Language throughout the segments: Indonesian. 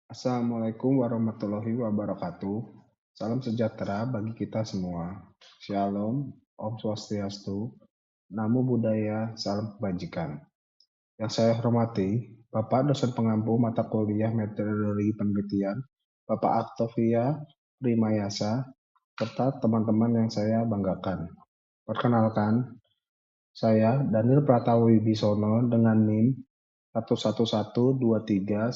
Assalamualaikum warahmatullahi wabarakatuh. Salam sejahtera bagi kita semua. Shalom, Om Swastiastu, Namo Buddhaya, salam kebajikan. Yang saya hormati, Bapak dosen pengampu mata kuliah metodologi penelitian, Bapak Octavia Primayasa, serta teman-teman yang saya banggakan. Perkenalkan, saya Daniel Pratawi Bisono dengan NIM 111231195,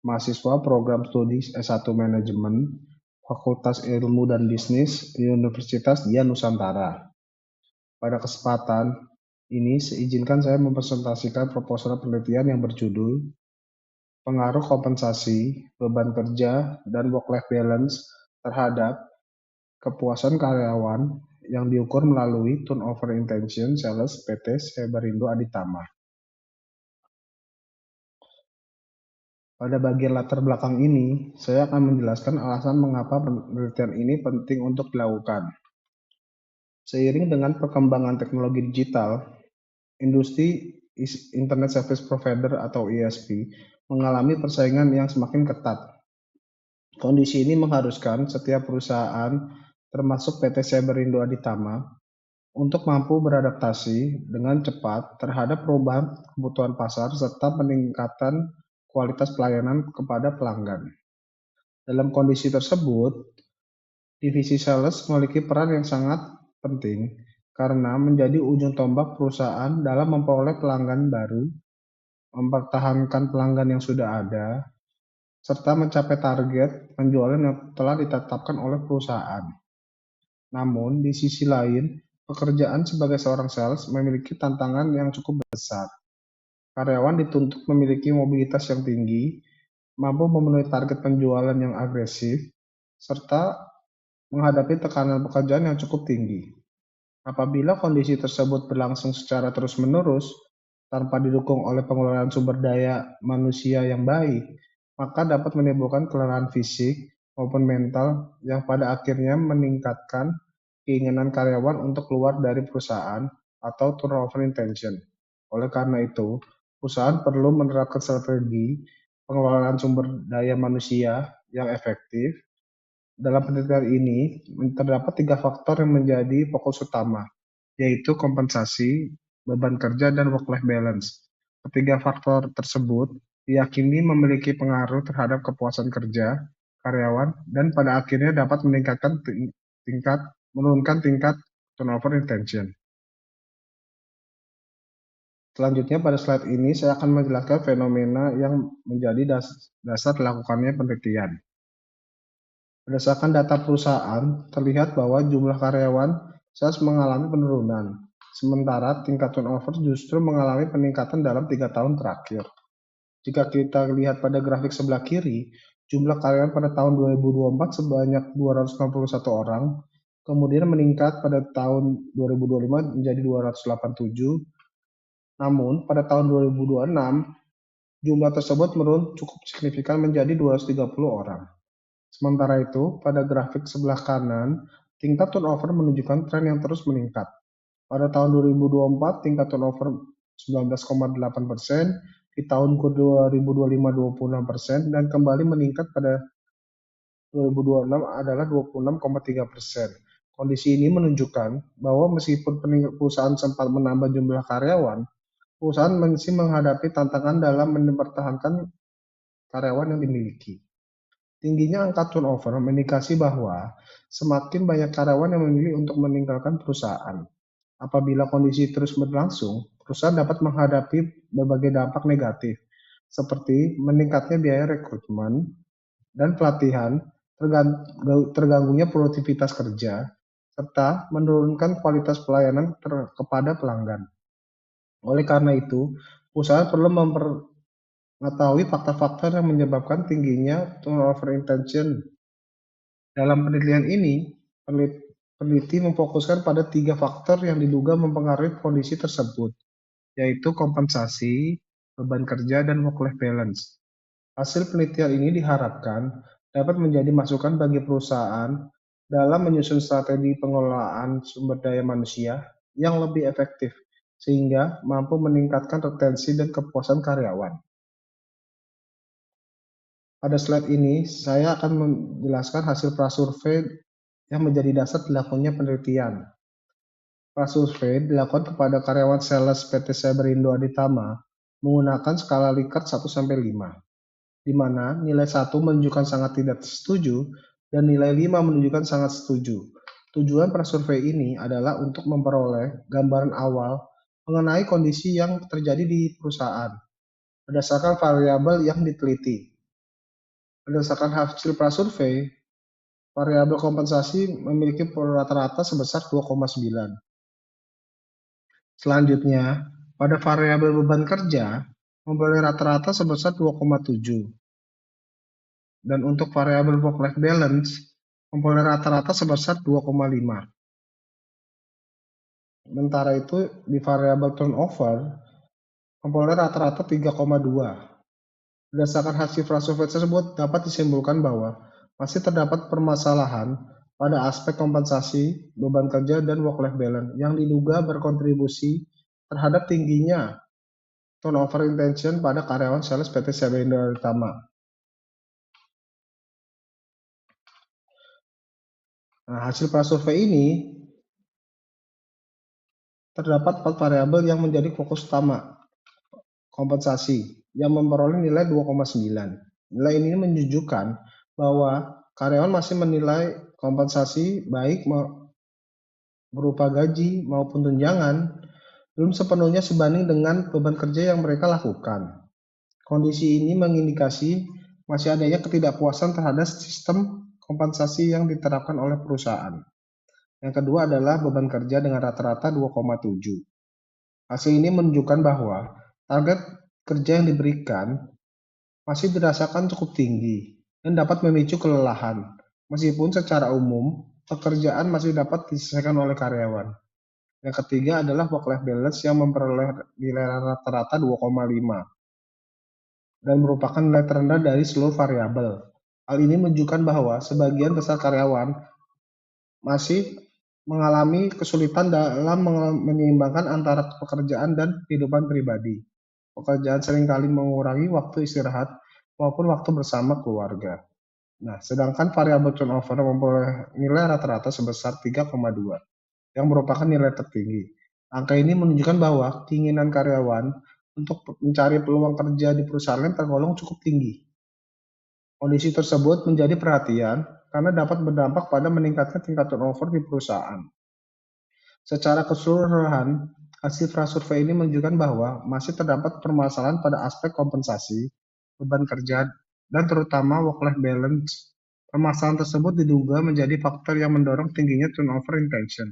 mahasiswa program studi S1 Manajemen, Fakultas Ilmu dan Bisnis Universitas Dian Nusantara. Pada kesempatan ini, seizinkan saya mempresentasikan proposal penelitian yang berjudul Pengaruh Kompensasi, Beban Kerja, dan Work-Life Balance terhadap kepuasan karyawan yang diukur melalui Turnover Intention Sales PT Seberindo Aditama. Pada bagian latar belakang ini, saya akan menjelaskan alasan mengapa penelitian ini penting untuk dilakukan. Seiring dengan perkembangan teknologi digital, industri Internet Service Provider atau ISP mengalami persaingan yang semakin ketat. Kondisi ini mengharuskan setiap perusahaan, termasuk PT Seberindo Aditama, untuk mampu beradaptasi dengan cepat terhadap perubahan kebutuhan pasar serta peningkatan kualitas pelayanan kepada pelanggan. Dalam kondisi tersebut, divisi sales memiliki peran yang sangat penting karena menjadi ujung tombak perusahaan dalam memperoleh pelanggan baru, mempertahankan pelanggan yang sudah ada, serta mencapai target penjualan yang telah ditetapkan oleh perusahaan. Namun, di sisi lain, pekerjaan sebagai seorang sales memiliki tantangan yang cukup besar. Karyawan dituntut memiliki mobilitas yang tinggi, mampu memenuhi target penjualan yang agresif, serta menghadapi tekanan pekerjaan yang cukup tinggi. Apabila kondisi tersebut berlangsung secara terus-menerus, tanpa didukung oleh pengelolaan sumber daya manusia yang baik, maka dapat menimbulkan kelelahan fisik maupun mental yang pada akhirnya meningkatkan keinginan karyawan untuk keluar dari perusahaan atau turnover intention. Oleh karena itu, perusahaan perlu menerapkan strategi pengelolaan sumber daya manusia yang efektif. Dalam penelitian ini, terdapat 3 faktor yang menjadi fokus utama, yaitu kompensasi, beban kerja, dan work-life balance. Ketiga faktor tersebut diyakini memiliki pengaruh terhadap kepuasan kerja karyawan dan pada akhirnya dapat meningkatkan menurunkan tingkat turnover retention. Selanjutnya pada slide ini saya akan menjelaskan fenomena yang menjadi dasar dilakukannya penelitian. Berdasarkan data perusahaan, terlihat bahwa jumlah karyawan sales mengalami penurunan, sementara tingkat turnover justru mengalami peningkatan dalam 3 tahun terakhir. Jika kita lihat pada grafik sebelah kiri, jumlah karyawan pada tahun 2024 sebanyak 261 orang, kemudian meningkat pada tahun 2025 menjadi 287, namun pada tahun 2026, jumlah tersebut menurun cukup signifikan menjadi 230 orang. Sementara itu, pada grafik sebelah kanan, tingkat turnover menunjukkan tren yang terus meningkat. Pada tahun 2024, tingkat turnover 19,8%, di tahun ke-2025 26%, dan kembali meningkat pada 2026 adalah 26,3%. Kondisi ini menunjukkan bahwa meskipun perusahaan sempat menambah jumlah karyawan, perusahaan masih menghadapi tantangan dalam mempertahankan karyawan yang dimiliki. Tingginya angka turnover mengindikasi bahwa semakin banyak karyawan yang memilih untuk meninggalkan perusahaan. Apabila kondisi terus berlangsung, perusahaan dapat menghadapi berbagai dampak negatif, seperti meningkatnya biaya rekrutmen dan pelatihan, terganggunya produktivitas kerja, serta menurunkan kualitas pelayanan kepada pelanggan. Oleh karena itu, perusahaan perlu mengetahui faktor-faktor yang menyebabkan tingginya turnover intention. Dalam penelitian ini, peneliti memfokuskan pada 3 faktor yang diduga mempengaruhi kondisi tersebut, yaitu kompensasi, beban kerja, dan work-life balance. Hasil penelitian ini diharapkan dapat menjadi masukan bagi perusahaan dalam menyusun strategi pengelolaan sumber daya manusia yang lebih efektif, sehingga mampu meningkatkan retensi dan kepuasan karyawan. Pada slide ini, saya akan menjelaskan hasil prasurvei yang menjadi dasar dilakukannya penelitian. Prasurvei dilakukan kepada karyawan sales PT Cybrindo Aditama menggunakan skala Likert 1-5, di mana nilai 1 menunjukkan sangat tidak setuju dan nilai 5 menunjukkan sangat setuju. Tujuan prasurvei ini adalah untuk memperoleh gambaran awal mengenai kondisi yang terjadi di perusahaan berdasarkan variabel yang diteliti. Berdasarkan hasil prasurvei, variabel kompensasi memiliki rata-rata sebesar 2,9. Selanjutnya, pada variabel beban kerja, memperoleh rata-rata sebesar 2,7. Dan untuk variabel work-life balance, memperoleh rata-rata sebesar 2,5. Sementara itu, di variabel turnover, memperoleh rata-rata 3,2. Berdasarkan hasil prasurvei tersebut, dapat disimpulkan bahwa masih terdapat permasalahan pada aspek kompensasi, beban kerja, dan work-life balance yang diduga berkontribusi terhadap tingginya turnover intention pada karyawan sales PT Cybrindo Aditama. Nah, hasil prasurvei ini terdapat 4 variabel yang menjadi fokus utama kompensasi yang memperoleh nilai 2,9. Nilai ini menunjukkan bahwa karyawan masih menilai kompensasi baik berupa gaji maupun tunjangan belum sepenuhnya sebanding dengan beban kerja yang mereka lakukan. Kondisi ini mengindikasi masih adanya ketidakpuasan terhadap sistem kompensasi yang diterapkan oleh perusahaan. Yang kedua adalah beban kerja dengan rata-rata 2,7. Hasil ini menunjukkan bahwa target kerja yang diberikan masih dirasakan cukup tinggi dan dapat memicu kelelahan, meskipun secara umum pekerjaan masih dapat diselesaikan oleh karyawan. Yang ketiga adalah work-life balance yang memperoleh nilai rata-rata 2,5 dan merupakan nilai terendah dari seluruh variabel. Hal ini menunjukkan bahwa sebagian besar karyawan masih mengalami kesulitan dalam menyeimbangkan antara pekerjaan dan kehidupan pribadi. Pekerjaan seringkali mengurangi waktu istirahat maupun waktu bersama keluarga. Nah, sedangkan variabel turnover memperoleh nilai rata-rata sebesar 3,2, yang merupakan nilai tertinggi. Angka ini menunjukkan bahwa keinginan karyawan untuk mencari peluang kerja di perusahaan lain tergolong cukup tinggi. Kondisi tersebut menjadi perhatian karena dapat berdampak pada meningkatnya tingkat turnover di perusahaan. Secara keseluruhan, hasil prasurvei ini menunjukkan bahwa masih terdapat permasalahan pada aspek kompensasi, beban kerja, dan terutama work-life balance. Permasalahan tersebut diduga menjadi faktor yang mendorong tingginya turnover intention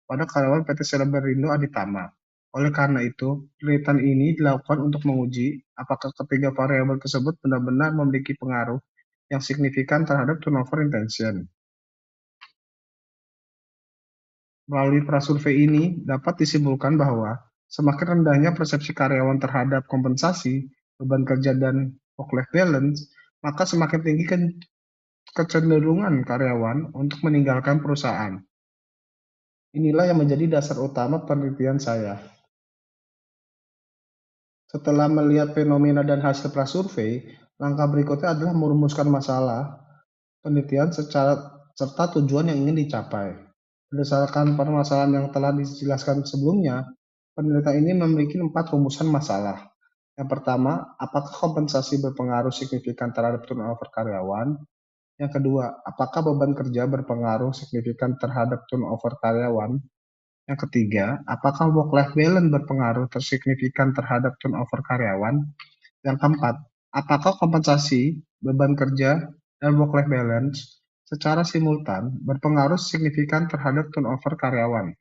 pada karyawan PT Cybrindo Aditama. Oleh karena itu, penelitian ini dilakukan untuk menguji apakah ketiga variabel tersebut benar-benar memiliki pengaruh yang signifikan terhadap turnover intention. Melalui prasurvei ini dapat disimpulkan bahwa semakin rendahnya persepsi karyawan terhadap kompensasi, beban kerja, dan work-life balance, maka semakin tinggi kecenderungan karyawan untuk meninggalkan perusahaan. Inilah yang menjadi dasar utama penelitian saya. Setelah melihat fenomena dan hasil prasurvei, langkah berikutnya adalah merumuskan masalah penelitian serta tujuan yang ingin dicapai. Berdasarkan permasalahan yang telah dijelaskan sebelumnya, penelitian ini memiliki 4 rumusan masalah. Yang pertama, apakah kompensasi berpengaruh signifikan terhadap turnover karyawan? Yang kedua, apakah beban kerja berpengaruh signifikan terhadap turnover karyawan? Yang ketiga, apakah work-life balance berpengaruh signifikan terhadap turnover karyawan? Yang keempat, apakah kompensasi, beban kerja, dan work-life balance secara simultan berpengaruh signifikan terhadap turnover karyawan?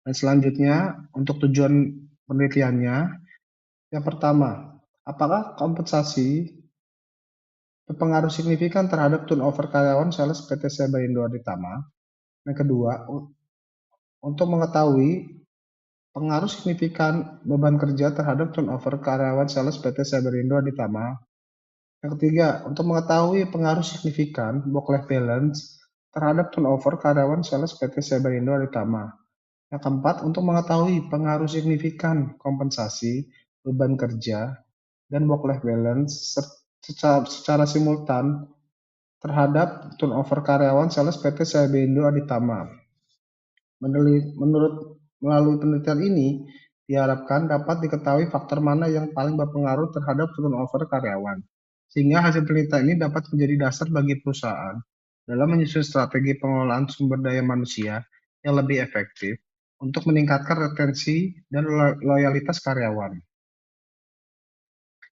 Dan selanjutnya, untuk tujuan penelitiannya, yang pertama, apakah kompensasi berpengaruh signifikan terhadap turnover karyawan sales PT Cybrindo Aditama? Yang kedua, untuk mengetahui pengaruh signifikan beban kerja terhadap turnover karyawan sales PT Cybrindo Aditama. Yang ketiga, untuk mengetahui pengaruh signifikan work-life balance terhadap turnover karyawan sales PT Cybrindo Aditama. Yang keempat, untuk mengetahui pengaruh signifikan kompensasi, beban kerja, dan work-life balance secara simultan terhadap turnover karyawan sales PT Sabindo Aditama. Melalui penelitian ini, diharapkan dapat diketahui faktor mana yang paling berpengaruh terhadap turnover karyawan, sehingga hasil penelitian ini dapat menjadi dasar bagi perusahaan dalam menyusun strategi pengelolaan sumber daya manusia yang lebih efektif untuk meningkatkan retensi dan loyalitas karyawan.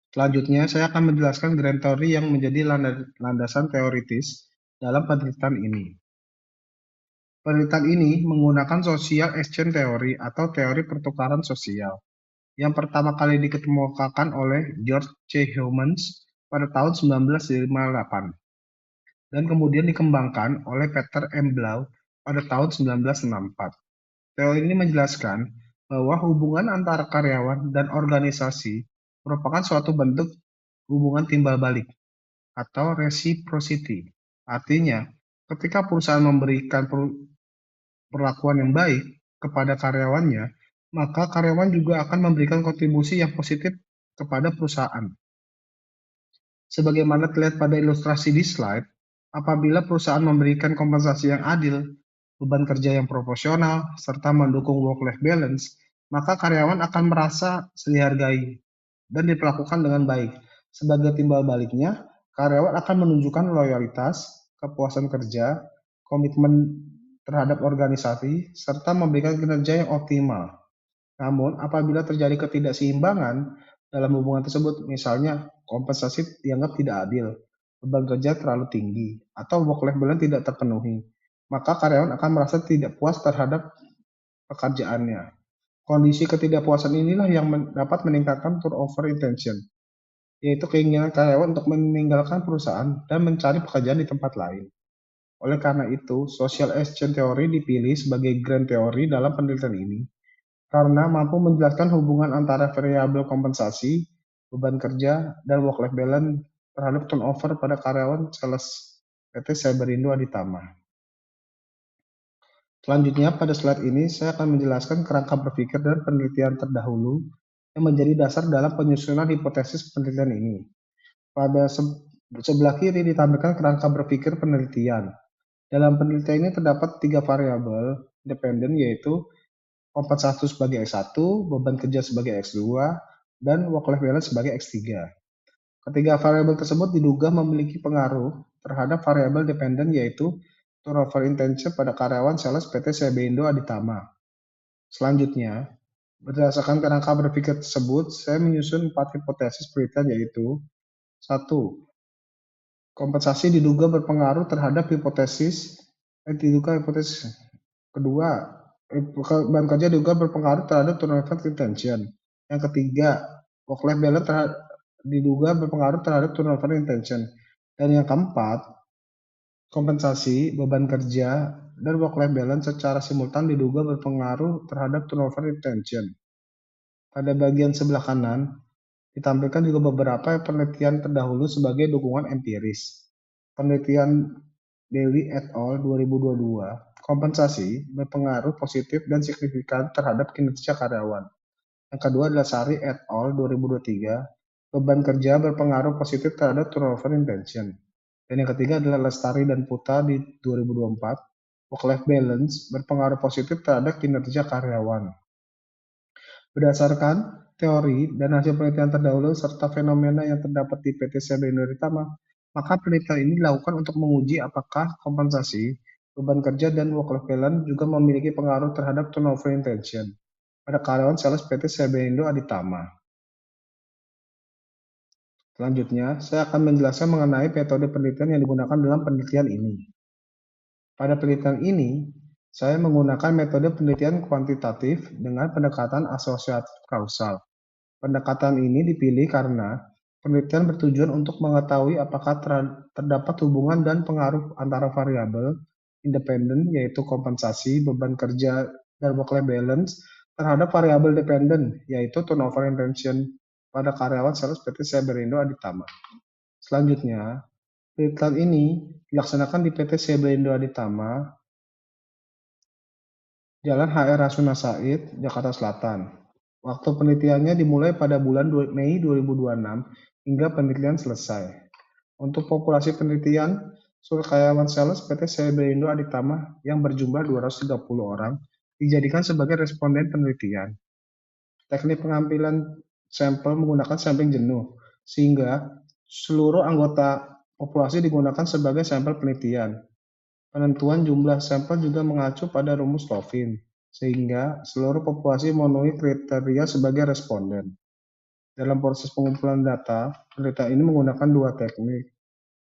Selanjutnya, saya akan menjelaskan grand theory yang menjadi landasan teoritis dalam penelitian ini. Penelitian ini menggunakan social exchange theory atau teori pertukaran sosial, yang pertama kali dikemukakan oleh George C. Humans pada tahun 1958 dan kemudian dikembangkan oleh Peter M. Blau pada tahun 1964. Teori ini menjelaskan bahwa hubungan antara karyawan dan organisasi merupakan suatu bentuk hubungan timbal balik atau reciprocity. Artinya, ketika perusahaan memberikan perlakuan yang baik kepada karyawannya, maka karyawan juga akan memberikan kontribusi yang positif kepada perusahaan. Sebagaimana terlihat pada ilustrasi di slide, apabila perusahaan memberikan kompensasi yang adil, beban kerja yang proporsional, serta mendukung work-life balance, maka karyawan akan merasa dihargai dan diperlakukan dengan baik. Sebagai timbal baliknya, karyawan akan menunjukkan loyalitas, kepuasan kerja, komitmen terhadap organisasi, serta memberikan kinerja yang optimal. Namun, apabila terjadi ketidakseimbangan dalam hubungan tersebut, misalnya kompensasi dianggap tidak adil, beban kerja terlalu tinggi, atau work-life balance tidak terpenuhi, maka karyawan akan merasa tidak puas terhadap pekerjaannya. Kondisi ketidakpuasan inilah yang dapat meningkatkan turnover intention, yaitu keinginan karyawan untuk meninggalkan perusahaan dan mencari pekerjaan di tempat lain. Oleh karena itu, social exchange theory dipilih sebagai grand theory dalam penelitian ini, karena mampu menjelaskan hubungan antara variabel kompensasi, beban kerja, dan work-life balance terhadap turnover pada karyawan sales PT Saberindo Aditama. Selanjutnya, pada slide ini saya akan menjelaskan kerangka berpikir dan penelitian terdahulu yang menjadi dasar dalam penyusunan hipotesis penelitian ini. Pada sebelah kiri ditampilkan kerangka berpikir penelitian. Dalam penelitian ini terdapat 3 variabel independen, yaitu kompensasi sebagai X1, beban kerja sebagai X2, dan work-life balance sebagai X3. Ketiga variabel tersebut diduga memiliki pengaruh terhadap variabel dependen, yaitu turnover intention pada karyawan sales PT Sabindo Aditama. Selanjutnya, berdasarkan kerangka berpikir tersebut, saya menyusun 4 hipotesis penelitian, yaitu 1. Kompensasi diduga berpengaruh terhadap hipotesis kedua, beban kerja diduga berpengaruh terhadap turnover intention. Yang ketiga, work-life balance diduga berpengaruh terhadap turnover intention. Dan yang keempat, kompensasi, beban kerja, dan work-life balance secara simultan diduga berpengaruh terhadap turnover intention. Pada bagian sebelah kanan, ditampilkan juga beberapa penelitian terdahulu sebagai dukungan empiris. Penelitian Dewi et al. 2022, kompensasi berpengaruh positif dan signifikan terhadap kinerja karyawan. Yang kedua adalah Sari et al. 2023, beban kerja berpengaruh positif terhadap turnover intention. Dan yang ketiga adalah Lestari dan Putra di 2024, work-life balance berpengaruh positif terhadap kinerja karyawan. Berdasarkan teori dan hasil penelitian terdahulu serta fenomena yang terdapat di PT Sabindo Aditama, maka penelitian ini dilakukan untuk menguji apakah kompensasi, beban kerja, dan work-life balance juga memiliki pengaruh terhadap turnover intention pada karyawan sales PT Sabindo Aditama. Selanjutnya, saya akan menjelaskan mengenai metode penelitian yang digunakan dalam penelitian ini. Pada penelitian ini, saya menggunakan metode penelitian kuantitatif dengan pendekatan asosiatif kausal. Pendekatan ini dipilih karena penelitian bertujuan untuk mengetahui apakah terdapat hubungan dan pengaruh antara variabel independen, yaitu kompensasi, beban kerja, dan work-life balance, terhadap variabel dependen, yaitu turnover intention pada karyawan sales PT Sabindo Aditama. Selanjutnya, penelitian ini dilaksanakan di PT Sabindo Aditama, Jalan HR Rasuna Said, Jakarta Selatan. Waktu penelitiannya dimulai pada bulan Mei 2026 hingga penelitian selesai. Untuk populasi penelitian, seluruh karyawan sales PT Seberindo Aditama yang berjumlah 230 orang dijadikan sebagai responden penelitian. Teknik pengambilan sampel menggunakan sampling jenuh, sehingga seluruh anggota populasi digunakan sebagai sampel penelitian. Penentuan jumlah sampel juga mengacu pada rumus Lofin, sehingga seluruh populasi memenuhi kriteria sebagai responden. Dalam proses pengumpulan data, penelitian ini menggunakan dua teknik.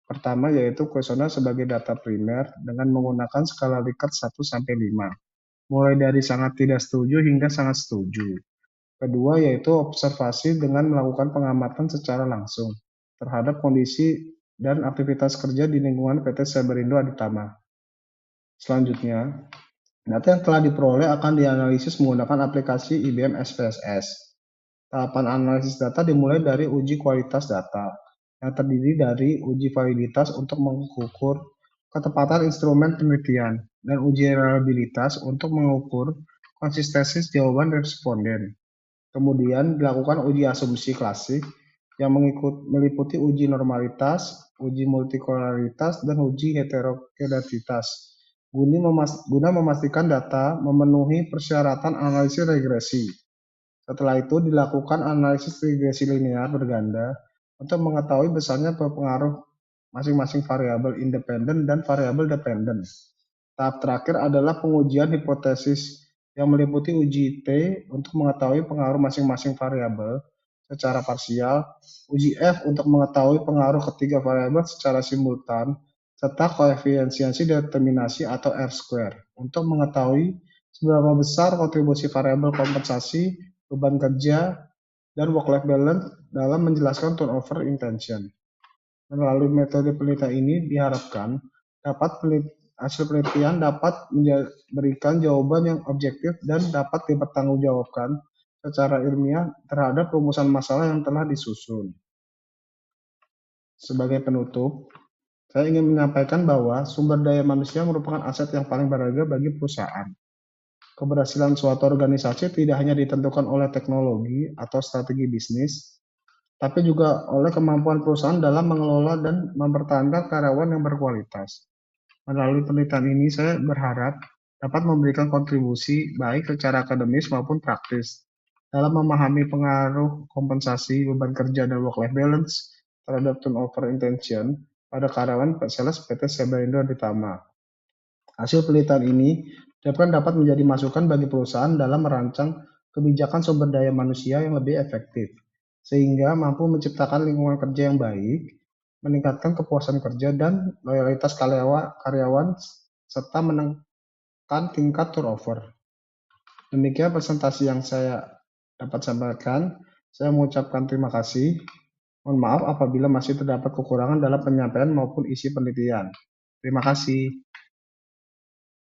Pertama yaitu kuesioner sebagai data primer dengan menggunakan skala Likert 1 sampai 5, mulai dari sangat tidak setuju hingga sangat setuju. Kedua yaitu observasi dengan melakukan pengamatan secara langsung terhadap kondisi dan aktivitas kerja di lingkungan PT Seberindo Aditama. Selanjutnya, data yang telah diperoleh akan dianalisis menggunakan aplikasi IBM SPSS. Tahapan analisis data dimulai dari uji kualitas data, yang terdiri dari uji validitas untuk mengukur ketepatan instrumen penelitian, dan uji reliabilitas untuk mengukur konsistensi jawaban responden. Kemudian dilakukan uji asumsi klasik yang meliputi uji normalitas, uji multikolaritas, dan uji heterogeneitas guna memastikan data memenuhi persyaratan analisis regresi. Setelah itu dilakukan analisis regresi linear berganda untuk mengetahui besarnya pengaruh masing-masing variabel independen dan variabel dependen. Tahap terakhir adalah pengujian hipotesis yang meliputi uji T untuk mengetahui pengaruh masing-masing variabel secara parsial, uji F untuk mengetahui pengaruh ketiga variabel secara simultan, serta koefisiensi determinasi atau R-square untuk mengetahui seberapa besar kontribusi variabel kompensasi, beban kerja, dan work-life balance dalam menjelaskan turnover intention. Melalui metode penelitian ini diharapkan hasil penelitian dapat memberikan jawaban yang objektif dan dapat dipertanggungjawabkan secara ilmiah terhadap rumusan masalah yang telah disusun. Sebagai penutup, saya ingin menyampaikan bahwa sumber daya manusia merupakan aset yang paling berharga bagi perusahaan. Keberhasilan suatu organisasi tidak hanya ditentukan oleh teknologi atau strategi bisnis, tapi juga oleh kemampuan perusahaan dalam mengelola dan mempertahankan karyawan yang berkualitas. Melalui penelitian ini, saya berharap dapat memberikan kontribusi baik secara akademis maupun praktis dalam memahami pengaruh kompensasi, beban kerja, dan work-life balance terhadap turnover intention pada karyawan sales PT Seberindo Aditama. Hasil penelitian ini dapat menjadi masukan bagi perusahaan dalam merancang kebijakan sumber daya manusia yang lebih efektif, sehingga mampu menciptakan lingkungan kerja yang baik, meningkatkan kepuasan kerja dan loyalitas karyawan, serta menekan tingkat turnover. Demikian presentasi yang saya dapat sampaikan. Saya mengucapkan terima kasih. Mohon maaf apabila masih terdapat kekurangan dalam penyampaian maupun isi penelitian. Terima kasih.